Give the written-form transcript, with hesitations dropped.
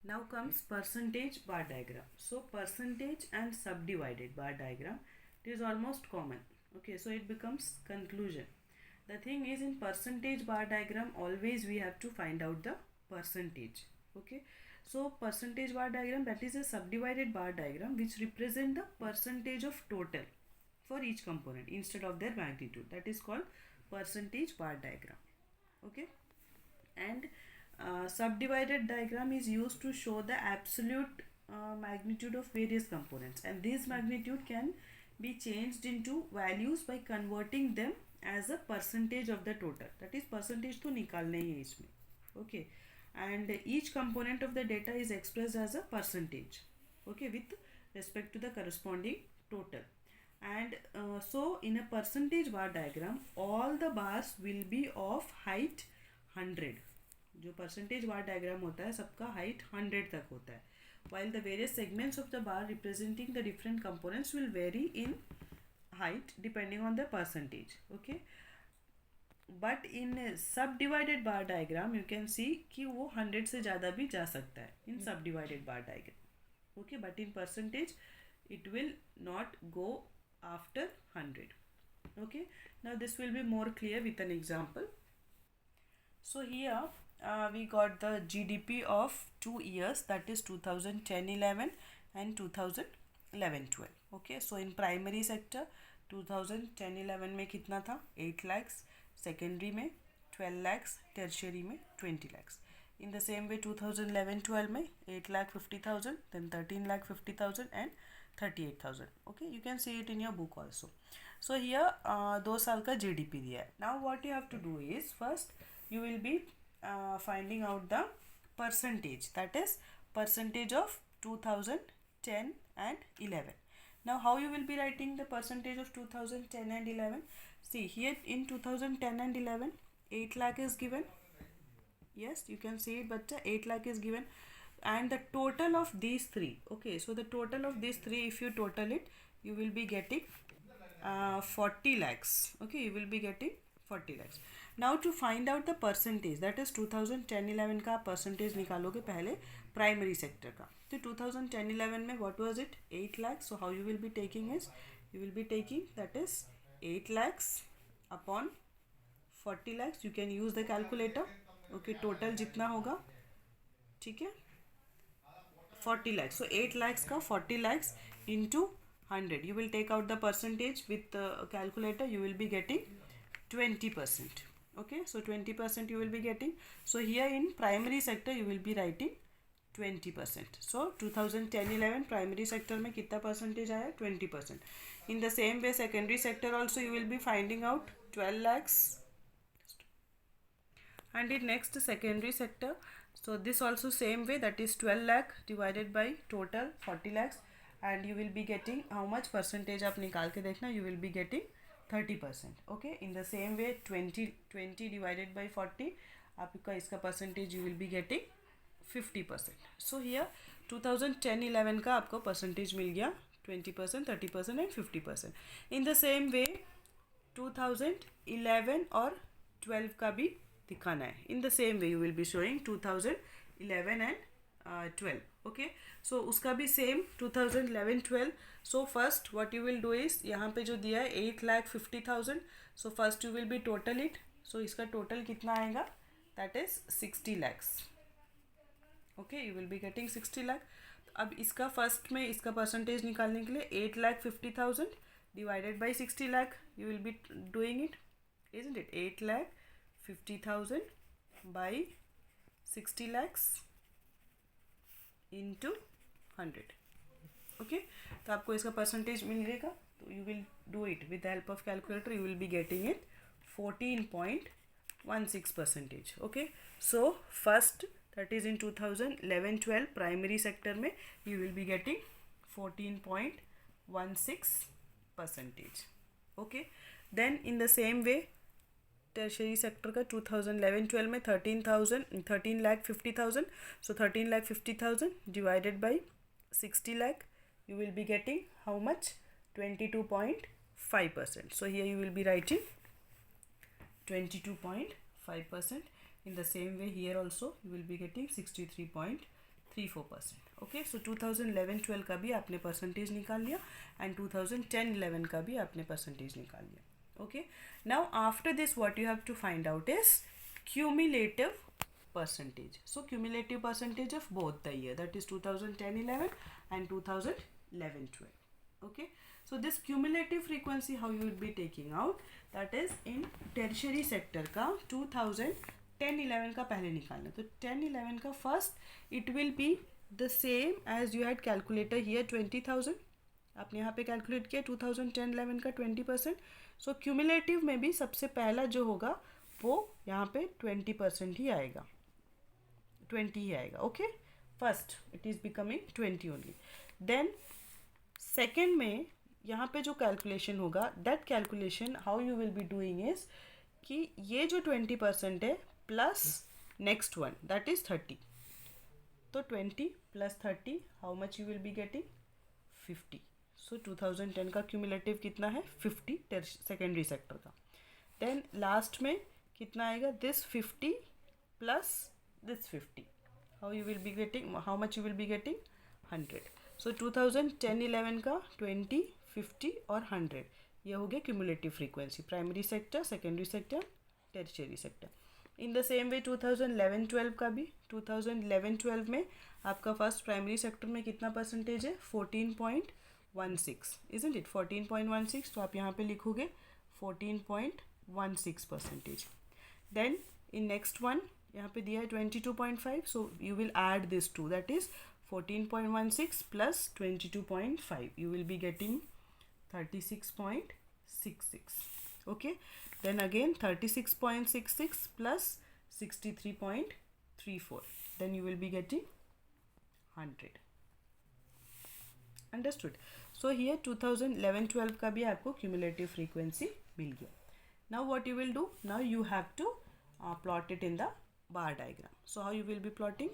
Now comes percentage bar diagram. So percentage and subdivided bar diagram, it is almost common. Okay, so it becomes conclusion. The thing is, in percentage bar diagram always we have to find out the percentage. Okay, so percentage bar diagram, that is a subdivided bar diagram which represent the percentage of total for each component instead of their magnitude. That is called percentage bar diagram. Okay, and subdivided diagram is used to show the absolute magnitude of various components, and this magnitude can be changed into values by converting them as a percentage of the total. That is, percentage तो निकालना ही है इसमें. Okay, and each component of the data is expressed as a percentage, okay, with respect to the corresponding total. And so in a percentage bar diagram, all the bars will be of height 100. जो percentage बार diagram होता है सबका height 100 तक होता है, while the various segments of the bar representing the different components will vary in height depending on the percentage. Okay, but in subdivided bar diagram you can see कि वो 100 से ज़्यादा भी जा सकता है in subdivided bar diagram. Okay, but in percentage it will not go after 100. Okay, now this will be more clear with an example. So here we got the GDP of 2 years, that is 2010-11 and 2011-12. Okay, so in primary sector 2010-11 में कितना था 8 lakhs, secondary में 12 lakhs, tertiary में 20 lakhs. In the same way 2011-12 में 8,50,000, then 13,50,000 and 38,000. Okay, you can see it in your book also. So here 2 साल का GDP दिया है. Now what you have to do is, first you will be finding out the percentage, that is percentage of 2010 and 11. Now how you will be writing the percentage of 2010 and 11? See here in 2010 and 11 8 lakh is given. Yes, you can see it, but 8 lakh is given, and the total of these three. Okay, so the total of these three, if you total it, you will be getting 40 lakhs. Okay, you will be getting 40 lakhs. Now to find out the percentage, that is 2010-11 का percentage निकालोगे पहले primary sector का. तो 2010-11 में what was it? 8 lakhs. So how you will be taking is, you will be taking, that is 8 lakhs upon 40 lakhs. You can use the calculator. Okay, total जितना होगा, ठीक है, 40 lakhs. So 8 lakhs का 40 lakhs into 100. You will take out the percentage with the calculator. You will be getting 20%. Okay, so 20% you will be getting. So here in primary sector you will be writing 20%. So 2010-11 primary sector में कितना percentage आया 20%. In the same way secondary sector also you will be finding out 12 lakhs. And in next secondary sector, so this also same way, that is 12 lakh divided by total 40 lakhs, and you will be getting how much percentage आप निकाल के देखना, you will be getting 30%. Okay, in the same way 20 divided by 40, आपका इसका percentage you will be getting 50%. So here 2010-11 का आपको percentage मिल गया 20%, 30% and 50%. In the same way 2011 और 12 का भी दिखाना है. In the same way you will be showing 2011 and 12. Okay, so उसका भी same 2011-12. So first what you will do is, यहाँ पे जो दिया है 8,50,000. So first you will be total it. So इसका total कितना आएगा, that is 60 lakhs. Okay, you will be getting 60 lakh. अब इसका first में इसका percentage निकालने के लिए 8,50,000 divided by 60 lakh you will be doing it, isn't it? 8,50,000 by 60 lakhs into 100. Okay, तो आपको इसका percentage मिलेगा, तो you will do it with the help of calculator. You will be getting it 14.16%. Okay, so first, that is in 2011-12 primary sector में you will be getting 14.16%. Okay, then in the same way tertiary sector का 2011-12 में 13,50,000. So 13,50,000 divided by 60 lakh, you will be getting how much? 22.5%. So here you will be writing 22.5%. In the same way here also you will be getting 63.3 3-4%. Okay, सो 2011-12 का भी आपने percentage निकाल लिया and 2010-11 का भी आपने परसेंटेज निकाल लिया. Okay, now after this what you have to find out is cumulative percentage. So cumulative percentage of both the year, that is 2010-11 and 2011-12. Okay, so this cumulative frequency how you will be taking out, that is in tertiary sector का 2010-11 का पहले निकालना. तो 10-11 का first it will be the same as you had calculated here 20,000. आपने यहाँ पे calculate किया 2010-11 का 20%. सो क्यूमुलेटिव में भी सबसे पहला जो होगा वो यहाँ पे 20% ही आएगा, 20 ही आएगा. Okay, first it is becoming 20 only. Then second में यहाँ पे जो कैलकुलेशन होगा, that calculation how you will be doing is कि ये जो 20% है plus next one that is 30. तो 20 plus 30 how much you will be getting 50. सो 2010 का क्यूमुलेटिव कितना है 50 सेकेंडरी सेक्टर का. देन लास्ट में कितना आएगा, this 50 plus this 50, how you will be getting, how much you will be getting 100. So 2010-11 का 20, 50 और 100 ये हो गया cumulative frequency, primary sector, secondary sector, tertiary sector. In the same way 2011-12 का भी 2011-12 में आपका फर्स्ट प्राइमरी सेक्टर में कितना परसेंटेज है 14.16, इजंट इट 14.16. तो आप यहाँ पे लिखोगे 14.16%. देन इन नेक्स्ट वन यहाँ पे दिया है 22.5, so you will add this to, that is 14.16 plus 22.5, you will be getting 36.66. okay, then again 36.66 plus 63.34, then you will be getting 100. understood. so here 2011-12 का भी आपको cumulative frequency मिल गया. now what you will do, now you have to plot it in the bar diagram. so how you will be plotting,